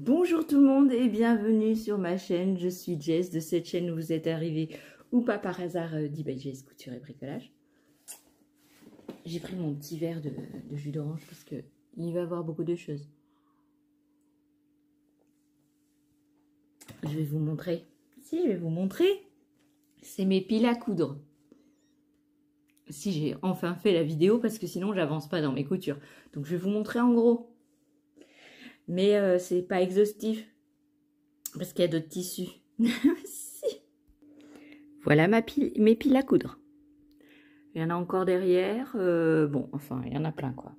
Bonjour tout le monde et bienvenue sur ma chaîne. Je suis Jess de cette chaîne où vous êtes arrivé ou pas par hasard d'eBay Jess Couture et Bricolage. J'ai pris mon petit verre de jus d'orange parce que il va y avoir beaucoup de choses. Je vais vous montrer. Si, je vais vous montrer. C'est mes piles à coudre. Si j'ai enfin fait la vidéo parce que sinon j'avance pas dans mes coutures. Donc je vais vous montrer en gros. Mais c'est pas exhaustif parce qu'il y a d'autres tissus. Si. Voilà mes piles à coudre. Il y en a encore derrière. Bon, enfin, il y en a plein quoi.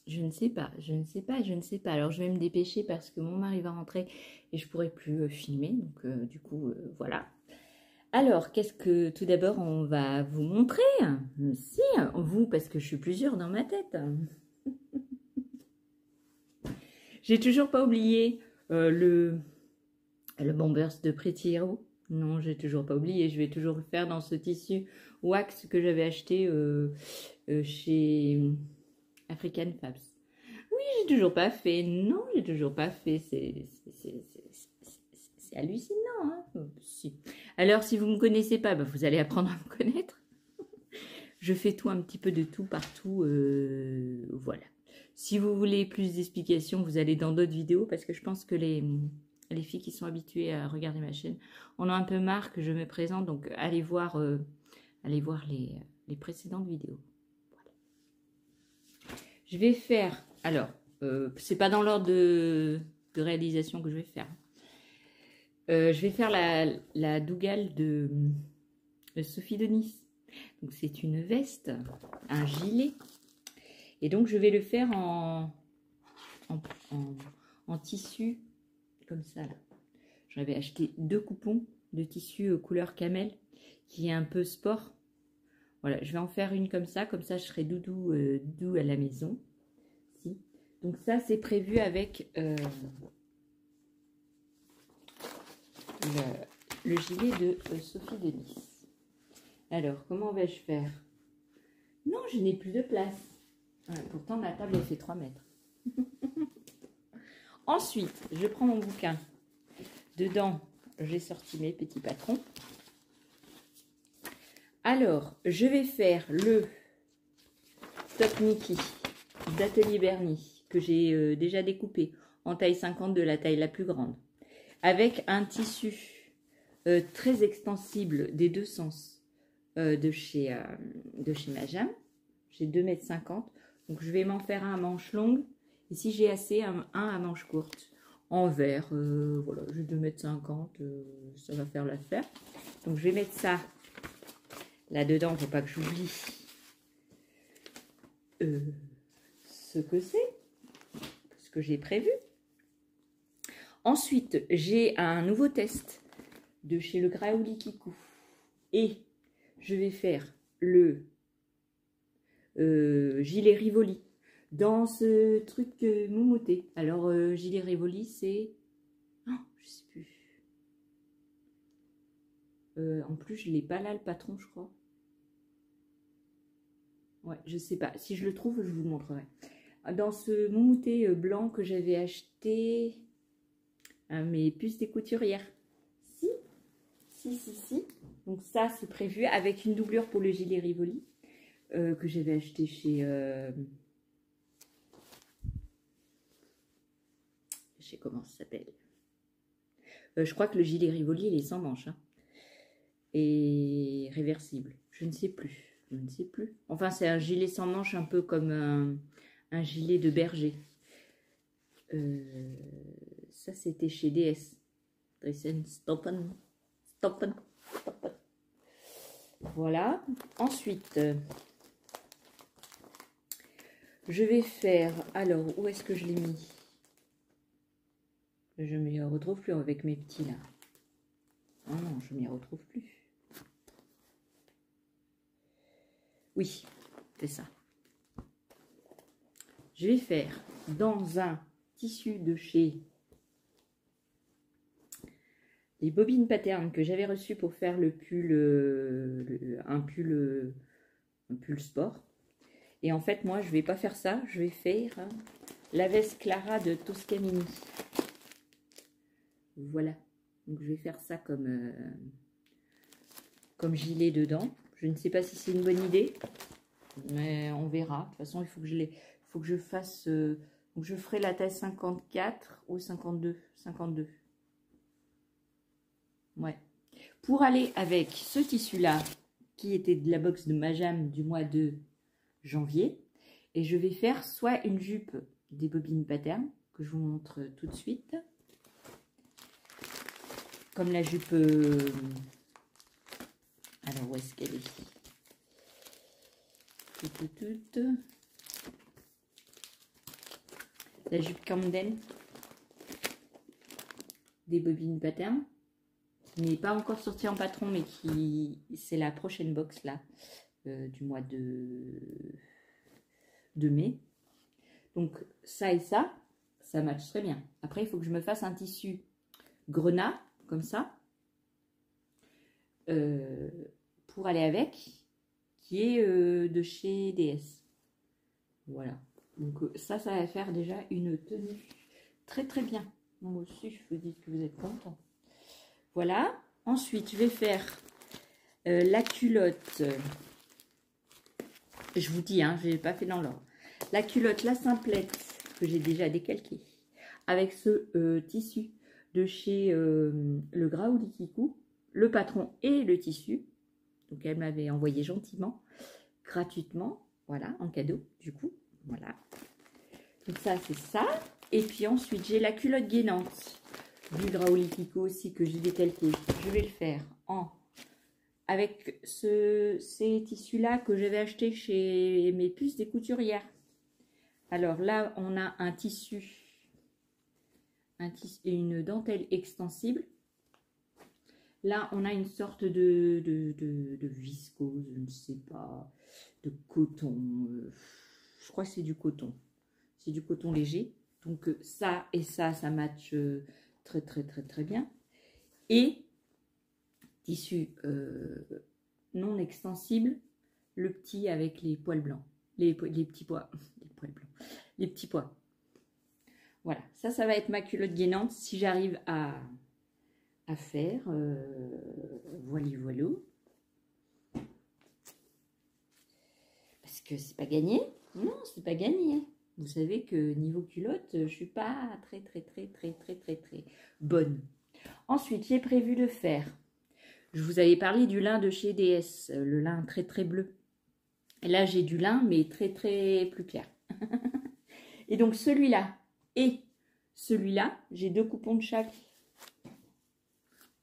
Je ne sais pas. Alors, je vais me dépêcher parce que mon mari va rentrer et je pourrai plus filmer. Donc, du coup, voilà. Alors, qu'est-ce que tout d'abord on va vous montrer? Si, vous, parce que je suis plusieurs dans ma tête. J'ai toujours pas oublié le Bombers de Pretty Hero. Non, j'ai toujours pas oublié. Je vais toujours le faire dans ce tissu wax que j'avais acheté chez African Fabs. Oui, j'ai toujours pas fait. Non, j'ai toujours pas fait. C'est hallucinant. Hein, si. Alors, si vous me connaissez pas, bah, vous allez apprendre à me connaître. Je fais tout, un petit peu de tout, partout. Voilà. Si vous voulez plus d'explications, vous allez dans d'autres vidéos parce que je pense que les filles qui sont habituées à regarder ma chaîne en ont un peu marre que je me présente. Donc, allez voir les précédentes vidéos. Voilà. Je vais faire... Alors, c'est pas dans l'ordre de réalisation que je vais faire. Je vais faire la Dougal de Sophie de Nice. Donc, c'est une veste, un gilet. Et donc, je vais le faire en tissu, comme ça, là. J'avais acheté 2 coupons de tissu couleur camel, qui est un peu sport. Voilà, je vais en faire une comme ça je serai doudou à la maison. Si. Donc ça, c'est prévu avec le gilet de Sophie de Nice. Alors, comment vais-je faire? Non, je n'ai plus de place. Pourtant, ma table, elle fait 3 mètres. Ensuite, je prends mon bouquin. Dedans, j'ai sorti mes petits patrons. Alors, je vais faire le Top Mickey d'Atelier Bernie que j'ai déjà découpé en taille 50 de la taille la plus grande. Avec un tissu très extensible des deux sens de chez Majam. J'ai 2,50 m. Donc, je vais m'en faire un à manche longue. Et si j'ai assez, un à manche courte. En vert. Voilà, j'ai 2,50 m. Ça va faire l'affaire. Donc, je vais mettre ça là-dedans. Il ne faut pas que j'oublie ce que c'est. Ce que j'ai prévu. Ensuite, j'ai un nouveau test de chez le Graouli Kikou. Et je vais faire le gilet Rivoli dans ce truc moumouté. Alors, gilet Rivoli, c'est... Oh, je sais plus. En plus, je l'ai pas là, le patron, je crois. Ouais, je sais pas. Si je le trouve, je vous le montrerai. Dans ce moumouté blanc que j'avais acheté à mes puces des couturières. Si. Donc ça, c'est prévu avec une doublure pour le gilet Rivoli. Que j'avais acheté chez comment ça s'appelle, je crois que le gilet Rivoli il est sans manche hein, et réversible, je ne sais plus, enfin c'est un gilet sans manche un peu comme un gilet de berger. Ça c'était chez DS Dressen Stoppen. Voilà. Ensuite je vais faire, alors, où est-ce que je l'ai mis? Je ne m'y retrouve plus avec mes petits, là. Oh non, je ne m'y retrouve plus. Oui, c'est ça. Je vais faire dans un tissu de chez les bobines pattern que j'avais reçu pour faire le pull, un pull sport. Et en fait, moi, je vais pas faire ça. Je vais faire la veste Clara de Toscanini. Voilà. Donc, je vais faire ça comme gilet dedans. Je ne sais pas si c'est une bonne idée, mais on verra. De toute façon, il faut que je fasse... donc, je ferai la taille 54 ou 52. 52. Ouais. Pour aller avec ce tissu-là, qui était de la box de Majam du mois de janvier, et je vais faire soit une jupe des bobines pattern, que je vous montre tout de suite, comme la jupe... alors, où est-ce qu'elle est? La jupe Camden des bobines pattern, qui n'est pas encore sortie en patron, mais qui c'est la prochaine box là, du mois de mai. Donc ça et ça match très bien. Après, il faut que je me fasse un tissu grenat, comme ça, pour aller avec, qui est de chez DS. Voilà. Donc ça va faire déjà une tenue très très bien. Moi aussi, je vous dis que vous êtes contents. Voilà. Ensuite, je vais faire la culotte. Je vous dis, hein, je n'ai pas fait dans l'ordre. La culotte, la simplette, que j'ai déjà décalquée, avec ce tissu de chez le Graouli Kikou, le patron et le tissu. Donc, elle m'avait envoyé gentiment, gratuitement, voilà, en cadeau, du coup, voilà. Donc, ça, c'est ça. Et puis ensuite, j'ai la culotte gainante du Graouli Kikou aussi, que j'ai décalqué. Je vais le faire avec ces tissus-là que j'avais acheté chez mes puces des couturières. Alors là, on a un tissu, une dentelle extensible. Là, on a une sorte de viscose, je ne sais pas, de coton. Je crois que c'est du coton. C'est du coton léger. Donc ça et ça match très très très très bien. Et tissu non extensible, le petit avec les poils blancs. Les petits pois. Les poils blancs. Les petits pois. Voilà, ça va être ma culotte gainante si j'arrive à faire. Voilà. Parce que c'est pas gagné. Non, c'est pas gagné. Vous savez que niveau culotte, je suis pas très bonne. Ensuite, j'ai prévu de faire. Je vous avais parlé du lin de chez DS, le lin très bleu. Et là, j'ai du lin, mais très plus clair. Et donc, celui-là et celui-là, j'ai 2 coupons de chaque.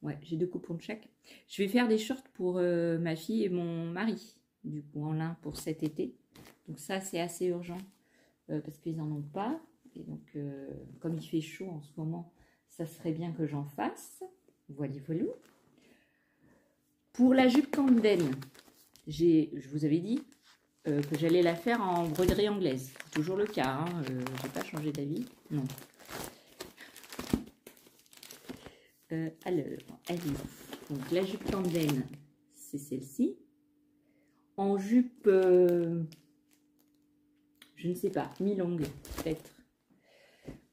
Ouais, j'ai 2 coupons de chaque. Je vais faire des shorts pour ma fille et mon mari, du coup, en lin pour cet été. Donc ça, c'est assez urgent parce qu'ils n'en ont pas. Et donc, comme il fait chaud en ce moment, ça serait bien que j'en fasse. Voilà. Pour la jupe Camden, je vous avais dit que j'allais la faire en broderie anglaise. C'est toujours le cas, hein, je n'ai pas changé d'avis. Non. Alors, allez. Donc, la jupe Camden, c'est celle-ci. En jupe, je ne sais pas, mi-longue, peut-être.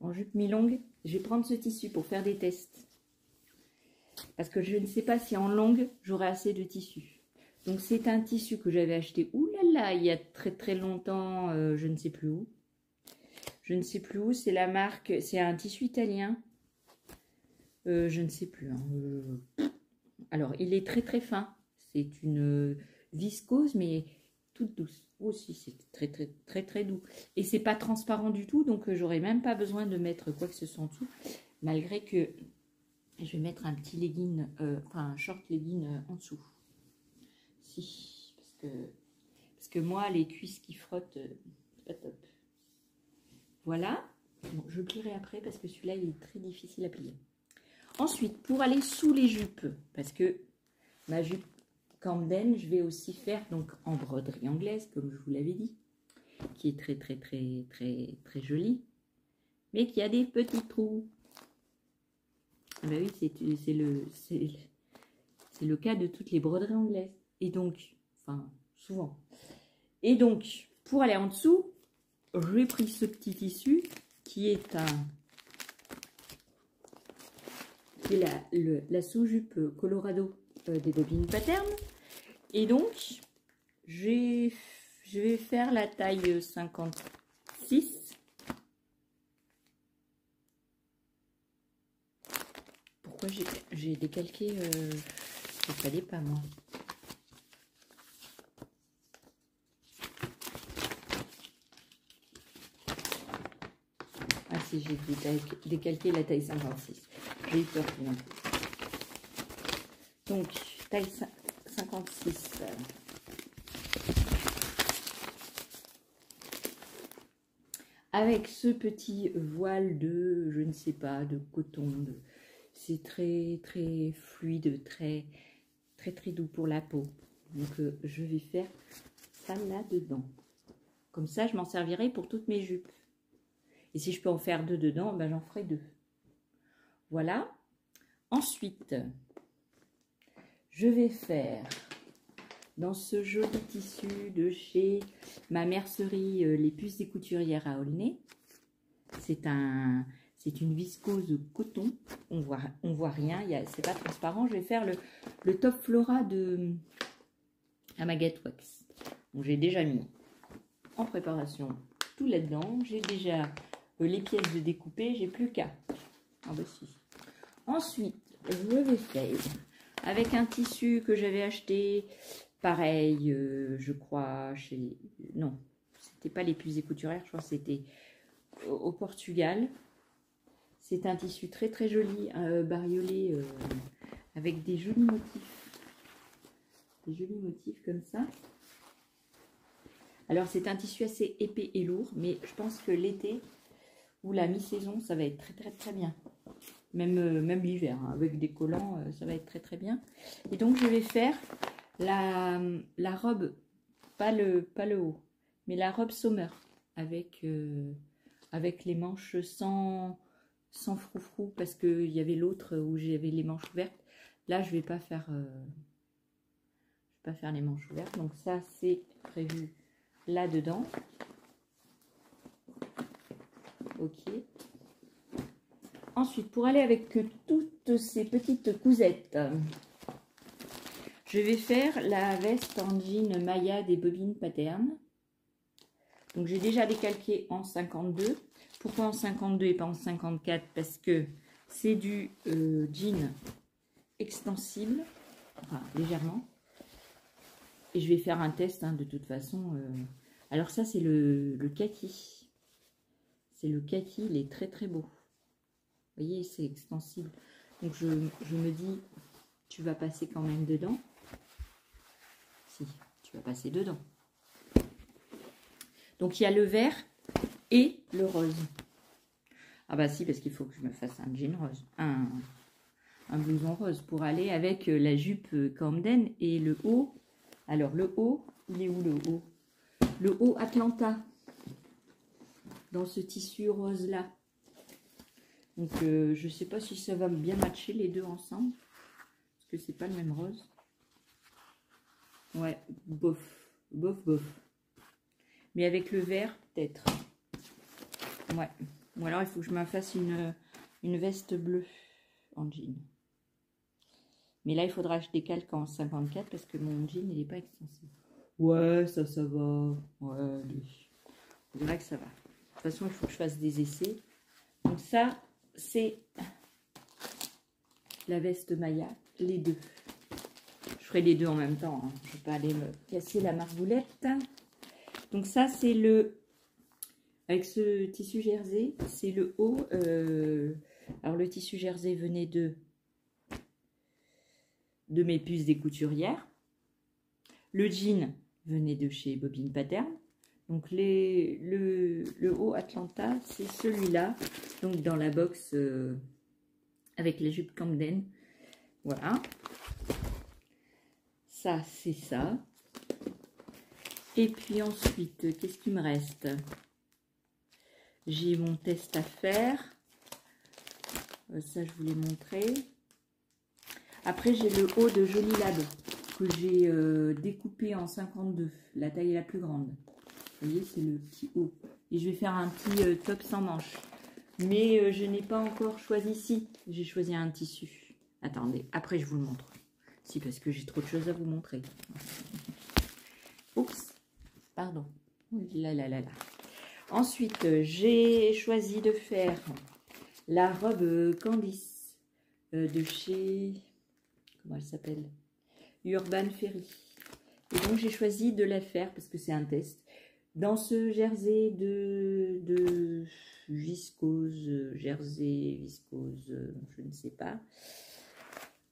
En jupe mi-longue, je vais prendre ce tissu pour faire des tests. Parce que je ne sais pas si en longue, j'aurai assez de tissu. Donc, c'est un tissu que j'avais acheté, oulala, il y a très longtemps, je ne sais plus où. Je ne sais plus où, c'est la marque, c'est un tissu italien. Je ne sais plus. Hein. Alors, il est très fin. C'est une viscose, mais toute douce. Aussi, c'est très doux. Et c'est pas transparent du tout, donc j'aurais même pas besoin de mettre quoi que ce soit en dessous. Malgré que je vais mettre un petit legging, enfin un short legging en dessous. Si, parce que moi, les cuisses qui frottent, c'est pas top. Voilà. Bon, je plierai après parce que celui-là, il est très difficile à plier. Ensuite, pour aller sous les jupes, parce que ma jupe Camden, je vais aussi faire donc en broderie anglaise, comme je vous l'avais dit, qui est très jolie, mais qui a des petits trous. Ah ben oui, c'est le cas de toutes les broderies anglaises. Et donc, enfin, souvent. Et donc, Pour aller en dessous, j'ai pris ce petit tissu qui est la sous-jupe Colorado des bobines Pattern. Et donc, je vais faire la taille 56. Pourquoi j'ai décalqué il fallait pas, moi. Ah si, j'ai décalqué la taille 56. J'ai eu peur tout d'un coup. Donc, taille 56. Avec ce petit voile de, je ne sais pas, de coton. C'est très, très fluide, très doux pour la peau. Donc, je vais faire ça là-dedans. Comme ça, je m'en servirai pour toutes mes jupes. Et si je peux en faire deux dedans, ben j'en ferai deux. Voilà. Ensuite, je vais faire dans ce joli tissu de chez ma mercerie Les Puces des Couturières à Aulnay. C'est une viscose coton. On voit rien, c'est pas transparent. Je vais faire le top flora de Amagat Wax. Donc j'ai déjà mis en préparation tout là-dedans. J'ai déjà les pièces de découper, j'ai plus qu'à. Ah bah si. Ensuite, je vais faire avec un tissu que j'avais acheté, pareil, je crois, chez... Non, c'était pas les Puces des Couturières, je crois que c'était au Portugal. C'est un tissu très très joli, bariolé, avec des jolis motifs. Des jolis motifs comme ça. Alors c'est un tissu assez épais et lourd, mais je pense que l'été ou la mi-saison, ça va être très très très bien. Même l'hiver, hein, avec des collants, ça va être très très bien. Et donc je vais faire la robe, pas le haut, mais la robe Sommer, avec les manches sans froufrou, parce qu'il y avait l'autre où j'avais les manches ouvertes. Là, je vais pas faire les manches ouvertes. Donc ça, c'est prévu là-dedans. Ok. Ensuite, pour aller avec toutes ces petites cousettes, je vais faire la veste en jean Maya des bobines Pattern. Donc, j'ai déjà décalqué en 52. Pourquoi en 52 et pas en 54? Parce que c'est du jean extensible, enfin légèrement. Et je vais faire un test, hein, de toute façon. Alors ça, c'est le kaki. C'est le kaki, il est très très beau. Vous voyez, c'est extensible. Donc je me dis, tu vas passer quand même dedans. Si, tu vas passer dedans. Donc il y a le vert et le rose. Ah bah si, parce qu'il faut que je me fasse un jean rose. Un blouson rose pour aller avec la jupe Camden et le haut. Alors le haut, il est où le haut? Le haut Atlanta. Dans ce tissu rose là. Donc, je ne sais pas si ça va bien matcher les deux ensemble. Parce que c'est pas le même rose. Ouais, bof. Bof, bof. Mais avec le vert, peut-être. Ouais. Ou alors, il faut que je me fasse une veste bleue en jean. Mais là, il faudra que je décalque en 54 parce que mon jean, il n'est pas extensible. Ouais, ça va. Ouais, on dirait que ça va. De toute façon, il faut que je fasse des essais. Donc ça... c'est la veste Maya, les deux. Je ferai les deux en même temps, hein. Je ne vais pas aller me casser la margoulette. Donc ça, c'est le... Avec ce tissu jersey, c'est le haut. Alors le tissu jersey venait de mes Puces des Couturières. Le jean venait de chez Bobine Pattern. Donc le haut Atlanta, c'est celui-là. Donc dans la box avec la jupe Camden. Voilà. Ça, c'est ça. Et puis ensuite, qu'est-ce qu'il me reste? J'ai mon test à faire. Ça, je vous l'ai montré. Après, j'ai le haut de Joli Lab que j'ai découpé en 52. La taille est la plus grande. Vous voyez, c'est le petit haut. Et je vais faire un petit top sans manches. Mais je n'ai pas encore choisi ici. J'ai choisi un tissu. Attendez, après je vous le montre. Si, parce que j'ai trop de choses à vous montrer. Oups, pardon. Là, là, là, là. Ensuite, j'ai choisi de faire la robe Candice de chez... Comment elle s'appelle? Urban Ferry. Et donc, j'ai choisi de la faire, parce que c'est un test, dans ce jersey de viscose, jersey, viscose, je ne sais pas.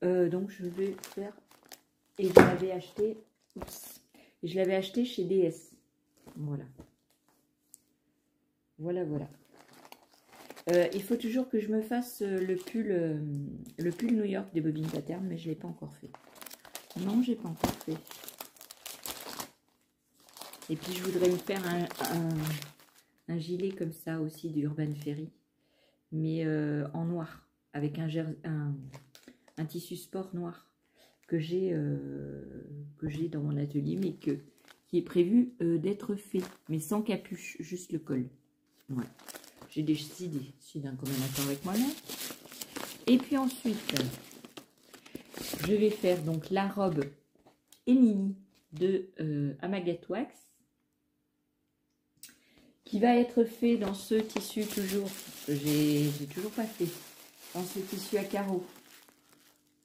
Donc, je vais faire... Et je l'avais acheté... Oups. Et je l'avais acheté chez DS. Voilà. Voilà, voilà. Il faut toujours que je me fasse le pull New York des Bobines Pattern, mais je ne l'ai pas encore fait. Non, j'ai pas encore fait. Et puis, je voudrais me faire un gilet comme ça aussi d'Urban Ferry, mais en noir, avec un tissu sport noir que j'ai dans mon atelier, mais qui est prévu d'être fait, mais sans capuche, juste le col. Voilà. J'ai décidé, je suis d'un commun accord avec moi-même. Et puis ensuite, je vais faire donc la robe Emily de Amagat Wax, qui va être fait dans ce tissu toujours, j'ai toujours pas fait, dans ce tissu à carreaux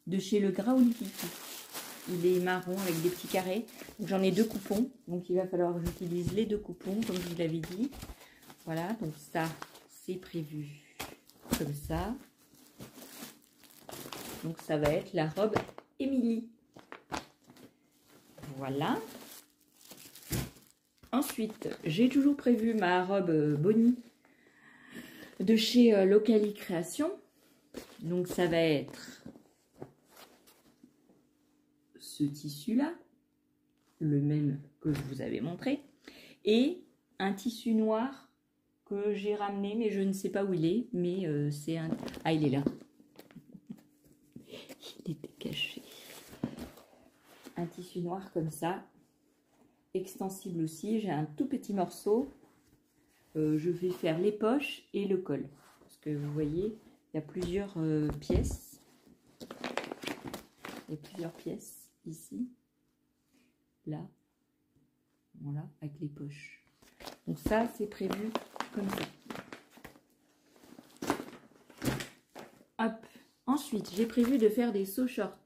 de chez Le Graolifique. Il est marron avec des petits carrés. J'en ai 2 coupons, donc il va falloir que j'utilise les 2 coupons, comme je vous l'avais dit. Voilà, donc ça, c'est prévu comme ça. Donc ça va être la robe Emily. Voilà. Ensuite, j'ai toujours prévu ma robe Bonnie de chez Locali Création. Donc ça va être ce tissu-là, le même que je vous avais montré, et un tissu noir que j'ai ramené, mais je ne sais pas où il est, mais c'est un... Ah, il est là. Il était caché. Un tissu noir comme ça, extensible aussi. J'ai un tout petit morceau. Je vais faire les poches et le col. Parce que vous voyez, il y a plusieurs pièces. Il y a plusieurs pièces ici. Là. Voilà, avec les poches. Donc ça, c'est prévu comme ça. Hop. Ensuite, j'ai prévu de faire des seaux shorts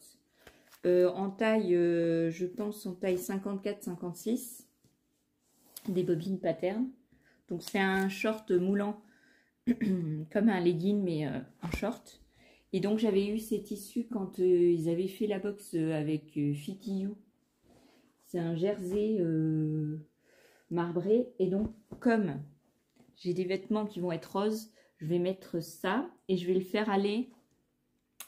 en taille, je pense en taille 54-56, des bobines Pattern. Donc c'est un short moulant comme un legging mais en short. Et donc j'avais eu ces tissus quand ils avaient fait la box avec Fitty You. C'est un jersey marbré. Et donc comme j'ai des vêtements qui vont être roses, je vais mettre ça et je vais le faire aller.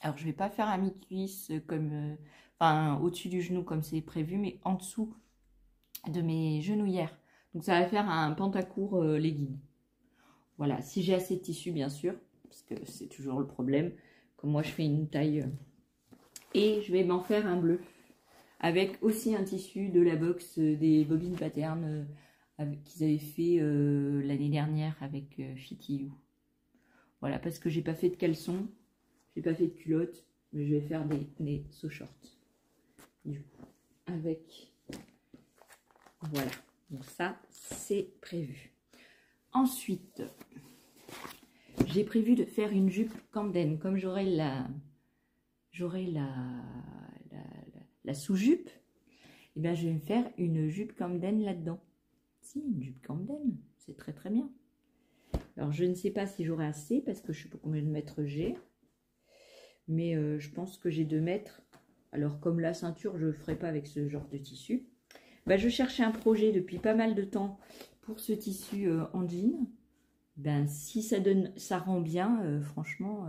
Alors je vais pas faire un mi-cuisse comme, enfin au-dessus du genou comme c'est prévu, mais en dessous de mes genouillères. Donc ça va faire un pantacourt legging. Voilà, si j'ai assez de tissu bien sûr, parce que c'est toujours le problème. Comme moi je fais une taille. Et je vais m'en faire un bleu. Avec aussi un tissu de la box des Bobines Pattern qu'ils avaient fait l'année dernière avec Fitty You. Voilà, parce que j'ai pas fait de caleçon, j'ai pas fait de culotte, mais je vais faire des seaux shorts. Du coup, avec... Voilà, donc ça, c'est prévu. Ensuite, j'ai prévu de faire une jupe Camden. Comme j'aurai la sous-jupe, et bien je vais me faire une jupe Camden là-dedans. Si, une jupe Camden, c'est très très bien. Alors je ne sais pas si j'aurai assez, parce que je ne sais pas combien de mètres j'ai. Mais je pense que j'ai 2 mètres. Alors comme la ceinture, je ne ferai pas avec ce genre de tissu. Ben, je cherchais un projet depuis pas mal de temps pour ce tissu en jean. Ben, si ça donne, ça rend bien, franchement,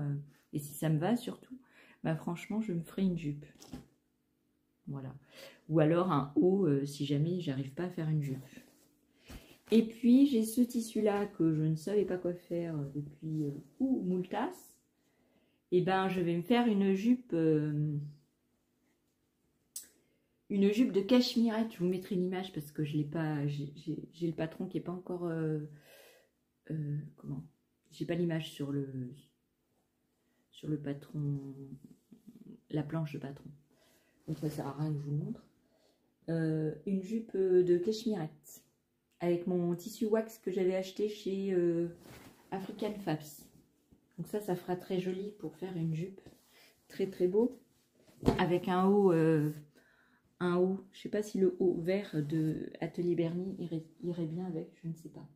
et si ça me va surtout, ben, franchement, je me ferai une jupe. Voilà. Ou alors un haut, si jamais j'arrive pas à faire une jupe. Et puis, j'ai ce tissu-là que je ne savais pas quoi faire depuis Moultas. Et ben, je vais me faire une jupe une jupe de cachemire. Je vous mettrai l'image parce que je l'ai pas. J'ai le patron qui est pas encore. Comment? J'ai pas l'image sur le patron, la planche de patron. Donc ça sert à rien que je vous montre. Une jupe de cachemire avec mon tissu wax que j'avais acheté chez African Fabs. Donc ça fera très joli pour faire une jupe. Très très beau. Avec un haut, je sais pas si le haut vert de Atelier Bernie irait bien avec, je ne sais pas.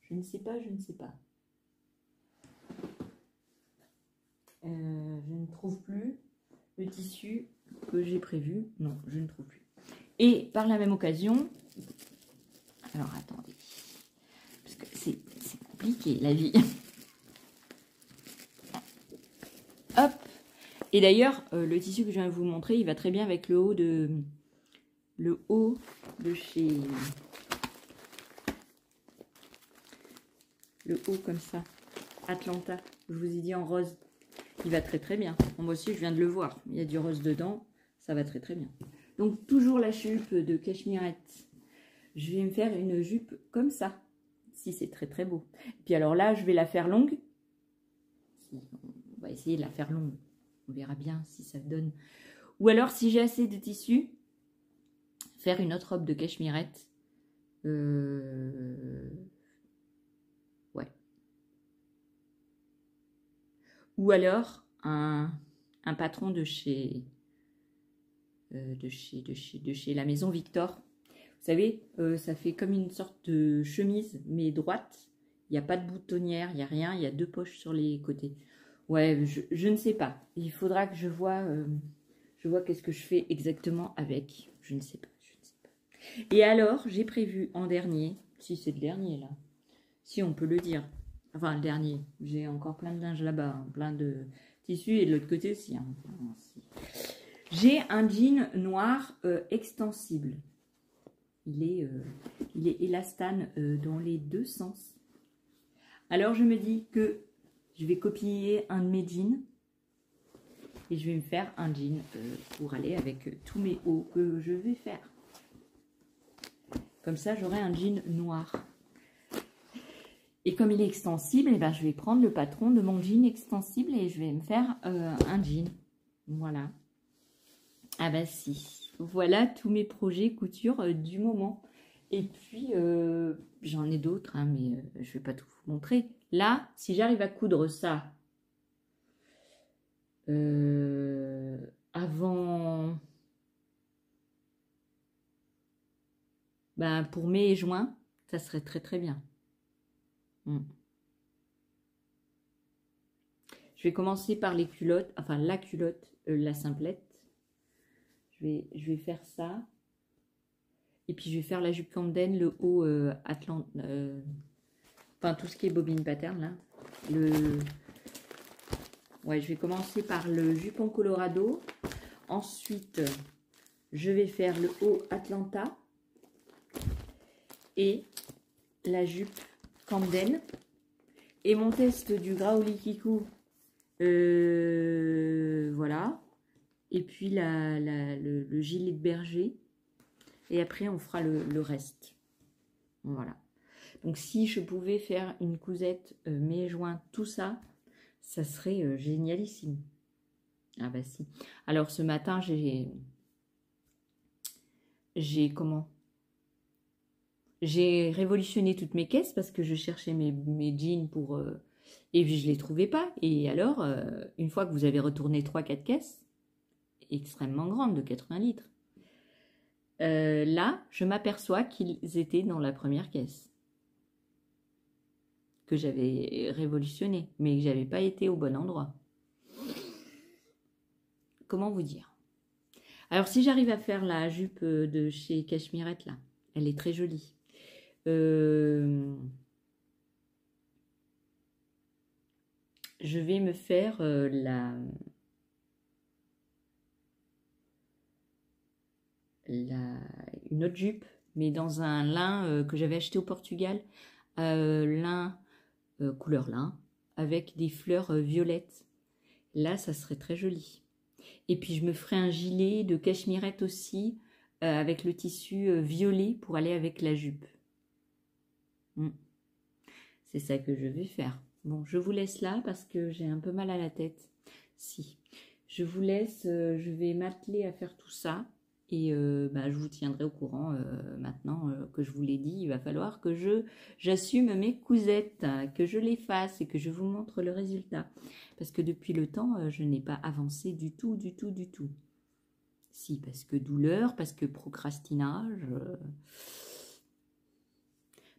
Je ne sais pas. Je ne trouve plus le tissu que j'ai prévu. Non, je ne trouve plus. Et par la même occasion, alors attendez, parce que c'est compliqué la vie. Hop. Et d'ailleurs, le tissu que je viens de vous montrer, il va très bien avec le haut de chez... Le haut comme ça, Atlanta, je vous ai dit en rose. Il va très très bien. Moi aussi, je viens de le voir. Il y a du rose dedans, ça va très très bien. Donc, toujours la jupe de cachemire. Je vais me faire une jupe comme ça, si c'est très très beau. Puis alors là, je vais la faire longue. On va essayer de la faire longue. On verra bien si ça donne. Ou alors, si j'ai assez de tissu, faire une autre robe de cachemire. Ouais. Ou alors, un patron de chez la maison Victor. Vous savez, ça fait comme une sorte de chemise, mais droite. Il n'y a pas de boutonnière, il n'y a rien. Il y a 2 poches sur les côtés. Ouais, je ne sais pas. Il faudra que je vois qu'est-ce que je fais exactement avec. Je ne sais pas. Et alors, j'ai prévu en dernier, si c'est le dernier là, si on peut le dire. Enfin, le dernier. J'ai encore plein de linge là-bas, hein, plein de tissus et de l'autre côté aussi. Hein. J'ai un jean noir extensible. Il est élastane dans les 2 sens. Alors, je me dis que je vais copier un de mes jeans et je vais me faire un jean pour aller avec tous mes hauts que je vais faire. Comme ça, j'aurai un jean noir. Et comme il est extensible, eh ben, je vais prendre le patron de mon jean extensible et je vais me faire un jean. Voilà. Ah bah si. Voilà tous mes projets couture du moment. Et puis, j'en ai d'autres, hein, mais je ne vais pas tout vous montrer. Là, si j'arrive à coudre ça avant... Ben, pour mai et juin, ça serait très très bien. Je vais commencer par les culottes, enfin la culotte, la simplette. Je vais faire ça. Et puis je vais faire la jupe Camden, le haut enfin tout ce qui est bobine pattern là. Ouais, je vais commencer par le jupon Colorado. Ensuite, je vais faire le haut Atlanta et la jupe Camden. Et mon test du Graoli Kiku, voilà. Et puis le gilet de berger. Et après, on fera le reste. Voilà. Donc, si je pouvais faire une cousette mai-juin, tout ça, ça serait génialissime. Ah bah si. Alors, ce matin, j'ai révolutionné toutes mes caisses parce que je cherchais mes jeans pour... et puis, je ne les trouvais pas. Et alors, une fois que vous avez retourné 3-4 caisses, extrêmement grandes, de 80 litres, là, je m'aperçois qu'ils étaient dans la première caisse que j'avais révolutionné, mais que j'avais pas été au bon endroit. Comment vous dire? Alors, si j'arrive à faire la jupe de chez Cachemirette, là, elle est très jolie. Je vais me faire une autre jupe, mais dans un lin que j'avais acheté au Portugal, lin couleur lin, avec des fleurs violettes. Là, ça serait très joli. Et puis je me ferai un gilet de cachemirette aussi, avec le tissu violet pour aller avec la jupe. C'est ça que je vais faire. Bon, je vous laisse là parce que j'ai un peu mal à la tête. Si. Je vous laisse, je vais m'atteler à faire tout ça. Et je vous tiendrai au courant maintenant que je vous l'ai dit. Il va falloir que j'assume mes cousettes, que je les fasse et que je vous montre le résultat. Parce que depuis le temps, je n'ai pas avancé du tout, du tout, du tout. Si, parce que douleur, parce que procrastinage,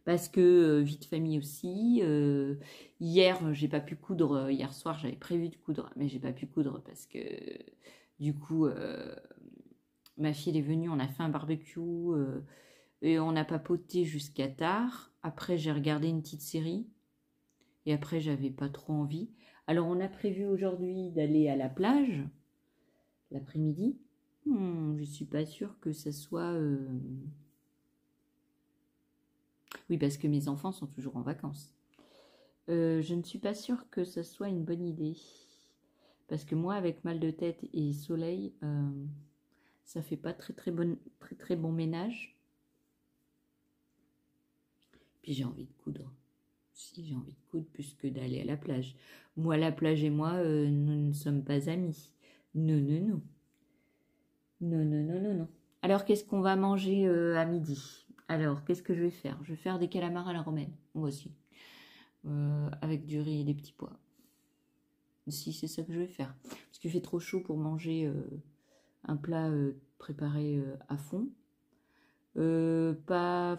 parce que vie de famille aussi. Hier, j'ai pas pu coudre. Hier soir, j'avais prévu de coudre, mais j'ai pas pu coudre parce que du coup... ma fille est venue, on a fait un barbecue et on a papoté jusqu'à tard. Après, j'ai regardé une petite série et après, j'avais pas trop envie. Alors, on a prévu aujourd'hui d'aller à la plage l'après-midi. Je suis pas sûre que ça soit... Oui, parce que mes enfants sont toujours en vacances. Je ne suis pas sûre que ça soit une bonne idée. Parce que moi, avec mal de tête et soleil... ça fait pas très bon ménage. Puis j'ai envie de coudre. Si, j'ai envie de coudre plus que d'aller à la plage. Moi, la plage et moi, nous ne sommes pas amis. Non, non, non. Non, non, non, non, non. Alors, qu'est-ce qu'on va manger à midi? Alors, qu'est-ce que je vais faire? Je vais faire des calamars à la romaine. Moi aussi. Avec du riz et des petits pois. Si, c'est ça que je vais faire. Parce qu'il fait trop chaud pour manger un plat préparé à fond. Pas...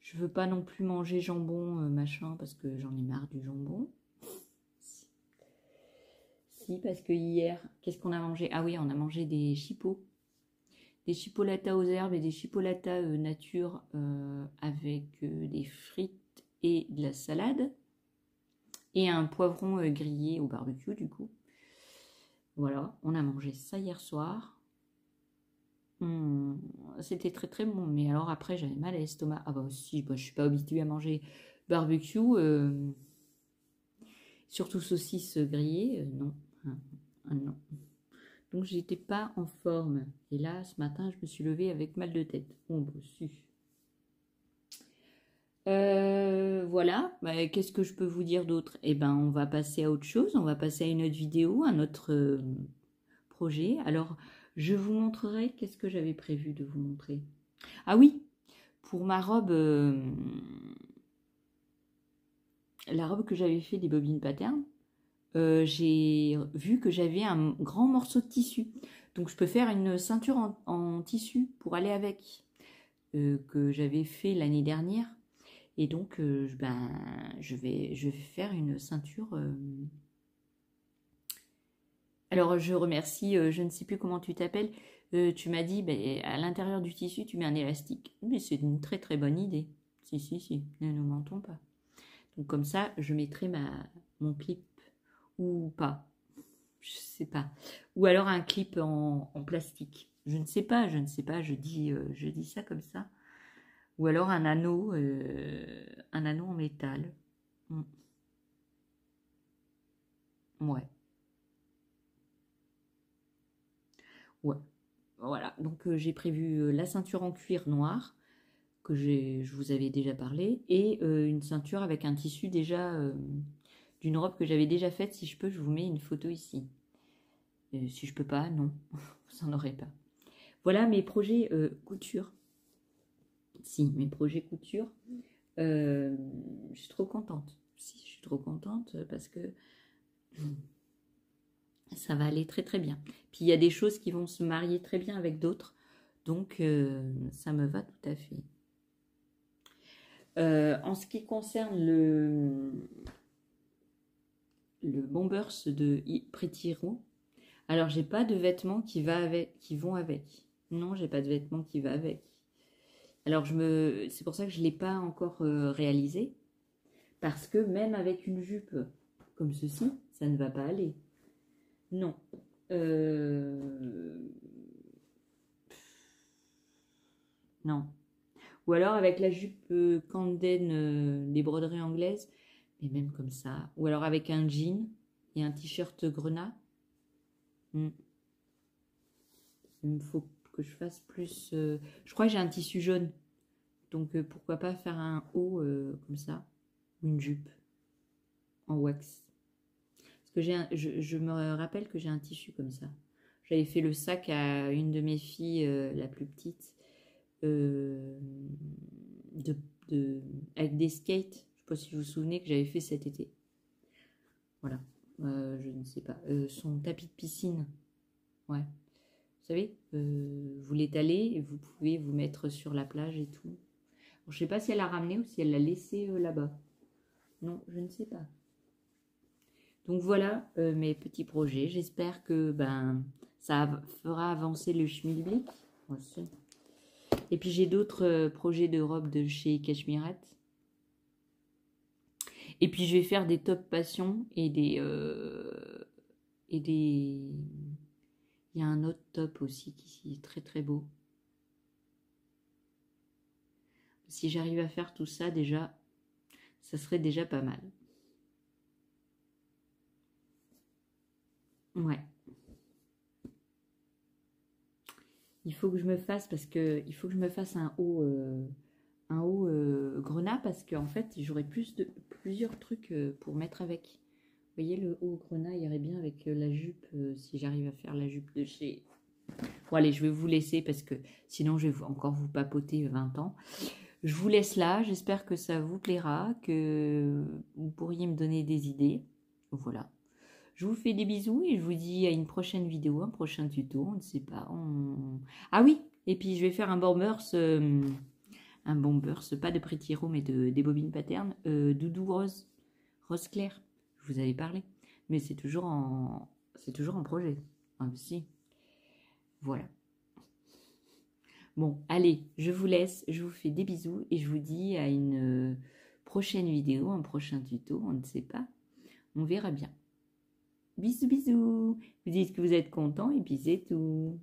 Je veux pas non plus manger jambon, machin, parce que j'en ai marre du jambon. Si, parce que hier, qu'est-ce qu'on a mangé? Ah oui, on a mangé des chipots. Des chipolatas aux herbes et des chipolatas nature avec des frites et de la salade. Et un poivron grillé au barbecue, du coup. Voilà, on a mangé ça hier soir. C'était très bon, mais alors après j'avais mal à l'estomac. Ah bah aussi, je suis pas habituée à manger barbecue, surtout saucisses grillées, non. Non. Donc j'étais pas en forme. Et là, ce matin, je me suis levée avec mal de tête. Bon, bah si. Voilà, qu'est-ce que je peux vous dire d'autre? Eh ben, on va passer à autre chose, on va passer à une autre vidéo, un autre projet. Alors, je vous montrerai, qu'est-ce que j'avais prévu de vous montrer? Ah oui, pour ma robe, la robe que j'avais fait des bobines pattern, j'ai vu que j'avais un grand morceau de tissu. Donc, je peux faire une ceinture en tissu pour aller avec, que j'avais fait l'année dernière. Et donc, je vais faire une ceinture. Alors, je remercie, je ne sais plus comment tu t'appelles. Tu m'as dit, à l'intérieur du tissu, tu mets un élastique. Mais c'est une très bonne idée. Si, ne nous mentons pas. Donc, comme ça, je mettrai mon clip ou pas. Je sais pas. Ou alors un clip en plastique. Je ne sais pas, je dis ça comme ça. Ou alors un anneau en métal. Ouais. Ouais. Voilà. Donc j'ai prévu la ceinture en cuir noir que je vous avais déjà parlé et une ceinture avec un tissu déjà d'une robe que j'avais déjà faite. Si je peux, je vous mets une photo ici. Si je peux pas, non, vous n'en aurez pas. Voilà mes projets couture. Si, mes projets couture. Je suis trop contente. Si, je suis trop contente parce que ça va aller très bien. Puis il y a des choses qui vont se marier très bien avec d'autres. Donc ça me va tout à fait. En ce qui concerne le Bombers de Pretty Hero, alors j'ai pas de vêtements qui vont avec. Non, j'ai pas de vêtements qui va avec. Alors c'est pour ça que je l'ai pas encore réalisé, parce que même avec une jupe comme ceci, ça ne va pas aller. Non. Non. Ou alors avec la jupe Camden des broderies anglaises, mais même comme ça. Ou alors avec un jean et un t-shirt grenat. Il me faut que je fasse plus... je crois que j'ai un tissu jaune. Donc, pourquoi pas faire un haut comme ça. Une jupe en wax. Parce que je me rappelle que j'ai un tissu comme ça. J'avais fait le sac à une de mes filles, la plus petite, avec des skates. Je ne sais pas si vous vous souvenez que j'avais fait cet été. Voilà. Je ne sais pas. Son tapis de piscine. Ouais. Vous savez, vous l'étalez et vous pouvez vous mettre sur la plage et tout. Bon, je ne sais pas si elle l'a ramené ou si elle l'a laissé là-bas. Non, je ne sais pas. Donc voilà mes petits projets. J'espère que ça fera avancer le schmilblick. Aussi. Et puis j'ai d'autres projets de robes de chez Cachemирette. Et puis je vais faire des top passion et des... Il y a un autre top aussi qui est très très beau. Si j'arrive à faire tout ça déjà, ça serait déjà pas mal. Ouais. Il faut que je me fasse il faut que je me fasse un haut grenat parce qu'en fait j'aurai plusieurs trucs pour mettre avec. Vous voyez, le haut grenat irait bien avec la jupe si j'arrive à faire la jupe de chez... Bon allez, je vais vous laisser parce que sinon je vais encore vous papoter 20 ans. Je vous laisse là, j'espère que ça vous plaira, que vous pourriez me donner des idées. Voilà. Je vous fais des bisous et je vous dis à une prochaine vidéo, un prochain tuto, on ne sait pas. Ah oui, et puis je vais faire un bombers, pas de Pretty Hero, mais des bobines patternes, doudou rose clair. Je vous avais parlé, mais c'est toujours en projet. Ah, si. Voilà. Bon, allez, je vous laisse, je vous fais des bisous et je vous dis à une prochaine vidéo, un prochain tuto, on ne sait pas. On verra bien. Bisous, bisous. Vous dites que vous êtes content et puis c'est tout.